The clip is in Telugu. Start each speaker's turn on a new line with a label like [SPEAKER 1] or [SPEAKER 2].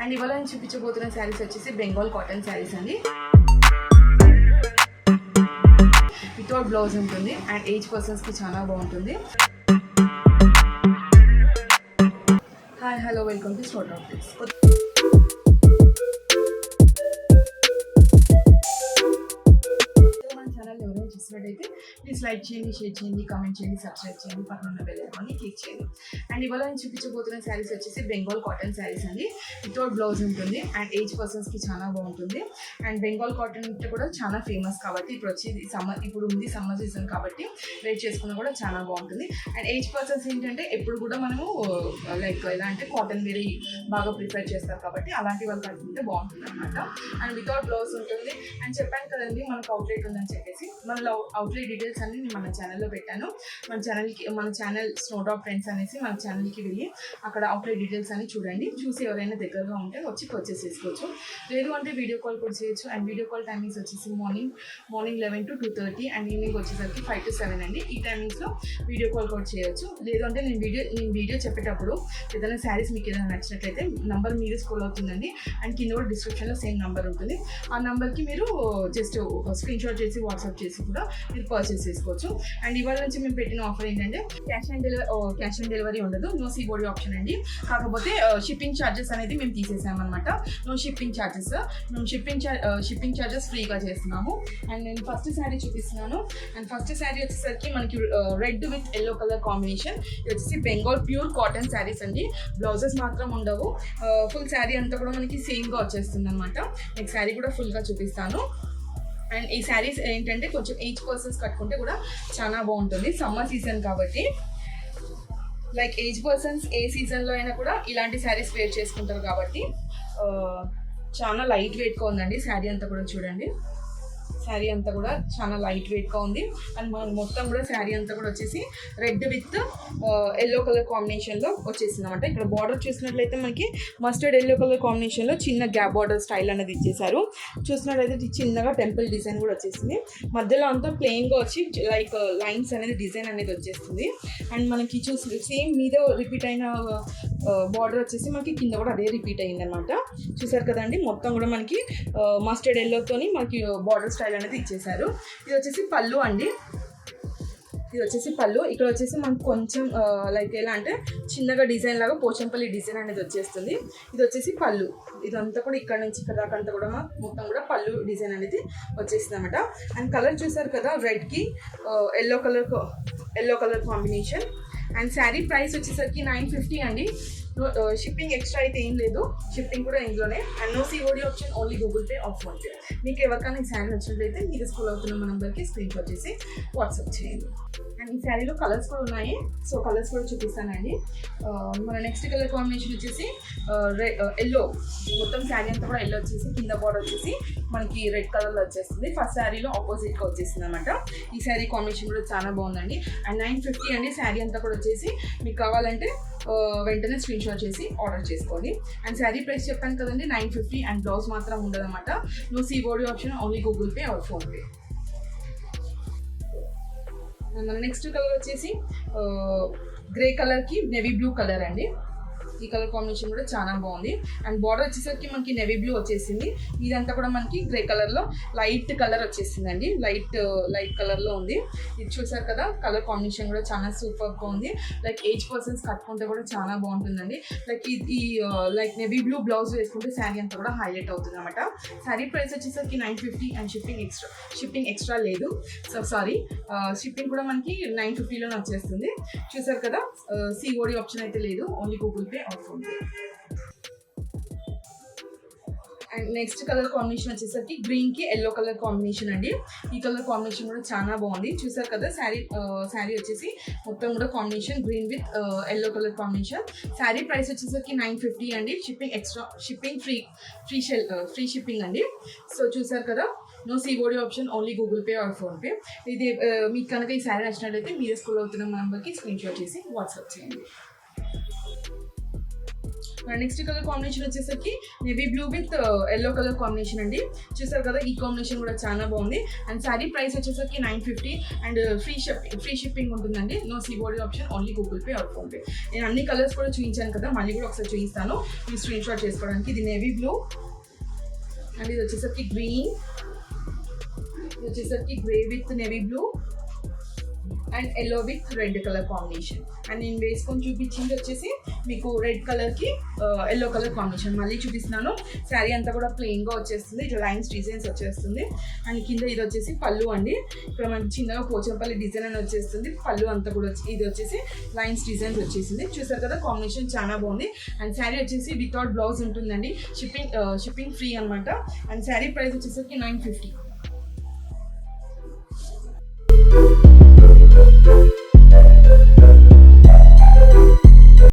[SPEAKER 1] అండ్ ఇవాళ నేను చూపించబోతున్న శారీస్ వచ్చేసి బెంగాల్ కాటన్ శారీస్ అండి. వితౌట్ బ్లౌజ్ ఉంటుంది అండ్ ఏజ్ పర్సన్స్కి చాలా బాగుంటుంది. Hi hello welcome to store talk please. చూసినట్టయితే ప్లీజ్ లైక్ చేయండి, షేర్ చేయండి, కామెంట్ చేయండి, సబ్స్క్రైబ్ చేయండి, పక్కన ఉన్న బెల్ ఐకాన్ని క్లిక్ చేయండి. అండ్ ఇవాళ నేను చూపించబోతున్న శారీస్ వచ్చేసి బెంగాల్ కాటన్ శారీస్ అండి. వితౌట్ బ్లౌజ్ ఉంటుంది అండ్ ఏజ్ పర్సన్స్కి చాలా బాగుంటుంది. అండ్ బెంగాల్ కాటన్ అంటే కూడా చాలా ఫేమస్ కాబట్టి ఇప్పుడు ఉంది సమ్మర్ సీజన్ కాబట్టి వెయిట్ చేసుకున్నా కూడా చాలా బాగుంటుంది. అండ్ ఏజ్ పర్సన్స్ ఏంటంటే ఎప్పుడు కూడా మనము లైక్ ఎలా అంటే కాటన్ వేరే బాగా ప్రిఫర్ చేస్తారు కాబట్టి అలాంటి వాళ్ళు కట్టుకుంటే బాగుంటుంది అనమాట. అండ్ వితౌట్ బ్లౌజ్ ఉంటుంది. అండ్ చెప్పాను కదండి మనకు అవుట్లెట్ ఉందని చెప్పేసి, మన అవుట్లెట్ డీటెయిల్స్ అన్ని నేను మన ఛానల్లో పెట్టాను. మన ఛానల్ స్నో టాక్ ఫ్రెండ్స్ అనేసి మన ఛానల్కి వెళ్ళి అక్కడ అవుట్లెట్ డీటెయిల్స్ అన్ని చూడండి. చూసి ఎవరైనా దగ్గరగా ఉంటే వచ్చి పర్చేస్ చేసుకోవచ్చు. లేదు అంటే వీడియో కాల్ కూడా చేయొచ్చు. అండ్ వీడియో కాల్ టైమింగ్స్ వచ్చేసి మార్నింగ్ 11 to 2:30 అండ్ ఈవినింగ్ వచ్చేసరికి 5 to 7 అండి. ఈ టైమింగ్స్లో వీడియో కాల్ కూడా చేయొచ్చు. లేదు అంటే నేను వీడియో చెప్పేటప్పుడు ఏదైనా శారీస్ మీకు ఏదైనా నచ్చినట్లయితే నంబర్ మీరు స్క్రోల్ అవుతుందండి. అండ్ కింద కూడా డిస్క్రిప్షన్లో సేమ్ నెంబర్ ఉంటుంది. ఆ నెంబర్కి మీరు జస్ట్ స్క్రీన్ షాట్ చేసి వాట్సాప్ చేసి కూడా మీరు పర్చేస్ చేసుకోవచ్చు. అండ్ ఇవాళ నుంచి మేము పెట్టిన ఆఫర్ ఏంటంటే క్యాష్ ఆన్ డెలివరీ ఉండదు, నో సిఓడి ఆప్షన్ అండి. కాకపోతే షిప్పింగ్ ఛార్జెస్ అనేది మేము తీసేసామన్నమాట. నో షిప్పింగ్ ఛార్జెస్, మేము షిప్పింగ్ ఛార్జెస్ ఫ్రీగా చేస్తున్నాము. అండ్ నేను ఫస్ట్ శారీ చూపిస్తున్నాను. అండ్ ఫస్ట్ శారీ వచ్చేసరికి మనకి red with yellow colour combination. ఇది వచ్చేసి బెంగాల్ ప్యూర్ కాటన్ శారీస్ అండి. బ్లౌజెస్ మాత్రం ఉండవు. ఫుల్ శారీ అంతా కూడా మనకి సేమ్గా వచ్చేస్తుంది అనమాట. మీకు శారీ కూడా ఫుల్గా చూపిస్తాను. అండ్ ఈ శారీస్ ఏంటంటే కొంచెం ఏజ్ పర్సన్స్ కట్టుకుంటే కూడా చాలా బాగుంటుంది. సమ్మర్ సీజన్ కాబట్టి లైక్ ఏజ్ పర్సన్స్ ఏ సీజన్లో అయినా కూడా ఇలాంటి శారీస్ వేర్ చేసుకుంటారు కాబట్టి చాలా లైట్ వెయిట్గా ఉందండి. శారీ అంతా కూడా చూడండి, శారీ అంతా కూడా చాలా లైట్ వెయిట్గా ఉంది. అండ్ మనం మొత్తం కూడా శారీ అంతా కూడా వచ్చేసి రెడ్ విత్ ఎల్లో కలర్ కాంబినేషన్లో వచ్చేసింది అనమాట. ఇక్కడ బార్డర్ చూసినట్లయితే మనకి మస్టర్డ్ ఎల్లో కలర్ కాంబినేషన్లో చిన్న గ్యాప్ బార్డర్ స్టైల్ అనేది ఇచ్చేసారు. చూసినట్లయితే చిన్నగా టెంపుల్ డిజైన్ కూడా వచ్చేసింది. మధ్యలో అంతా ప్లెయిన్గా వచ్చి లైక్ లైన్స్ అనేది డిజైన్ అనేది వచ్చేస్తుంది. అండ్ మనకి చూసి సేమ్ మీద రిపీట్ అయిన బార్డర్ వచ్చేసి మనకి కింద కూడా అదే రిపీట్ అయింది అనమాట. చూసారు కదండి, మొత్తం కూడా మనకి మస్టర్డ్ ఎల్లోతోని మనకి బార్డర్ స్టైల్ అనేది ఇచ్చేసారు. ఇది వచ్చేసి పళ్ళు అండి. ఇది వచ్చేసి పళ్ళు. ఇక్కడ వచ్చేసి మనకు కొంచెం లైక్ ఎలా అంటే చిన్నగా డిజైన్ లాగా పోచంపల్లి డిజైన్ అనేది వచ్చేస్తుంది. ఇది వచ్చేసి పళ్ళు. ఇదంతా కూడా ఇక్కడ నుంచి ఇక్కడ దాకా అంతా కూడా మొత్తం కూడా పళ్ళు డిజైన్ అనేది వచ్చేసింది అనమాట. అండ్ కలర్ చూసారు కదా, రెడ్కి yellow colour combination. And sari price వచ్చేసరికి 950 అండి. షిప్పింగ్ ఎక్స్ట్రా అయితే ఏం లేదు, షిప్పింగ్ కూడా ఇందులోనే. And no COD option, only Google Pay or PhonePe. మీకు ఎవరికైనా ఈ శారీ నచ్చినట్లయితే మీరు స్కూల్ అవుతున్న మా నెంబర్కి స్క్రీన్ షాట్ చేసి వాట్సాప్ చేయండి. అండ్ ఈ శారీలో కలర్స్ కూడా ఉన్నాయి, సో కలర్స్ కూడా చూపిస్తానండి. మన నెక్స్ట్ కలర్ కాంబినేషన్ వచ్చేసి ఎల్లో. మొత్తం శారీ అంతా కూడా ఎల్లో వచ్చేసి కింద బార్డర్ వచ్చేసి మనకి రెడ్ కలర్లో వచ్చేస్తుంది. ఫస్ట్ శారీలో ఆపోజిట్గా వచ్చేసింది అనమాట. ఈ శారీ కాంబినేషన్ కూడా చాలా బాగుందండి. అండ్ 950 అండి శారీ అంతా కూడా వచ్చేసి. మీకు కావాలంటే వెంటనే స్క్రీన్ షాట్ చేసి ఆర్డర్ చేసుకోండి. అండ్ శారీ ప్రైస్ చెప్పాను కదండి 950. అండ్ బ్లౌజ్ మాత్రం ఉండదు అనమాట. No COD option, only Google Pay or PhonePe. మన నెక్స్ట్ కలర్ వచ్చేసి గ్రే కలర్కి నెవీ బ్లూ కలర్ అండి. ఈ కలర్ కాంబినేషన్ కూడా చాలా బాగుంది. అండ్ బార్డర్ వచ్చేసరికి మనకి నెవీ బ్లూ వచ్చేసింది. ఇదంతా కూడా మనకి గ్రే కలర్లో లైట్ కలర్ వచ్చేసిందండి. లైట్ కలర్లో ఉంది. ఇది చూసారు కదా, కలర్ కాంబినేషన్ కూడా చాలా సూపర్గా ఉంది. లైక్ ఏజ్ పర్సన్స్ కట్టుకుంటే కూడా చాలా బాగుంటుందండి. లైక్ ఈ లైక్ నెవీ బ్లూ బ్లౌజ్ వేసుకుంటే శారీ అంతా కూడా హైలైట్ అవుతుంది అనమాట. శారీ ప్రైస్ వచ్చేసరికి 950 అండ్ షిప్పింగ్ ఎక్స్ట్రా లేదు. సారీ, షిప్పింగ్ కూడా మనకి 950లోనే వచ్చేస్తుంది. చూసారు కదా, సిఓడి ఆప్షన్ అయితే లేదు, only Google Pay or PhonePe. And next colour combination వచ్చేసరికి గ్రీన్కి ఎల్లో కలర్ కాంబినేషన్ అండి. ఈ కలర్ కాంబినేషన్ కూడా చాలా బాగుంది. చూసారు కదా, శారీ వచ్చేసి మొత్తం కూడా combination green with yellow colour combination. Sari price వచ్చేసరికి 950 అండి. షిప్పింగ్ ఫ్రీ షిప్పింగ్ అండి. సో చూసారు కదా, no COD option, only Google Pay or PhonePe. ఇది మీకు కనుక ఈ శారీ నచ్చినట్లయితే మీరు స్కూల్ అవుతున్న నెంబర్కి స్క్రీన్ షాట్ చేసి వాట్సాప్ చేయండి. నెక్స్ట్ కలర్ కాంబినేషన్ వచ్చేసరికి navy blue with yellow colour combination అండి. చూసారు కదా, ఈ కాంబినేషన్ కూడా చాలా బాగుంది. అండ్ శారీ ప్రైస్ వచ్చేసరికి 950 అండ్ ఫ్రీ షిప్పింగ్ ఉంటుందండి. నో సిబోడీ option, only Google Pay or PhonePe. నేను అన్ని కలర్స్ కూడా చూపించాను కదా, మళ్ళీ కూడా ఒకసారి చూపిస్తాను మీరు స్క్రీన్ షాట్ చేసుకోవడానికి. ఇది నేవీ బ్లూ అండ్ ఇది వచ్చేసరికి గ్రీన్, ఇది వచ్చేసరికి grey with navy blue and yellow with red colour combination. And నేను వేసుకొని చూపించింది వచ్చేసి మీకు రెడ్ కలర్కి ఎల్లో కలర్ కాంబినేషన్. మళ్ళీ చూపిస్తున్నాను. శారీ అంతా కూడా ప్లెయిన్గా వచ్చేస్తుంది, ఇట్లా లైన్స్ డిజైన్స్ వచ్చేస్తుంది. అండ్ కింద ఇది వచ్చేసి పళ్ళు అండి. ఇక్కడ మనకి చిన్నగా పోచంపల్లి డిజైన్ అని వచ్చేస్తుంది. పళ్ళు అంతా కూడా ఇది వచ్చేసి లైన్స్ డిజైన్స్ వచ్చేసింది. చూసారు కదా, కాంబినేషన్ చాలా బాగుంది. అండ్ శారీ వచ్చేసి వితౌట్ బ్లౌజ్ ఉంటుందండి. షిప్పింగ్ ఫ్రీ అనమాట. అండ్ శారీ ప్రైస్ వచ్చేసరికి 950.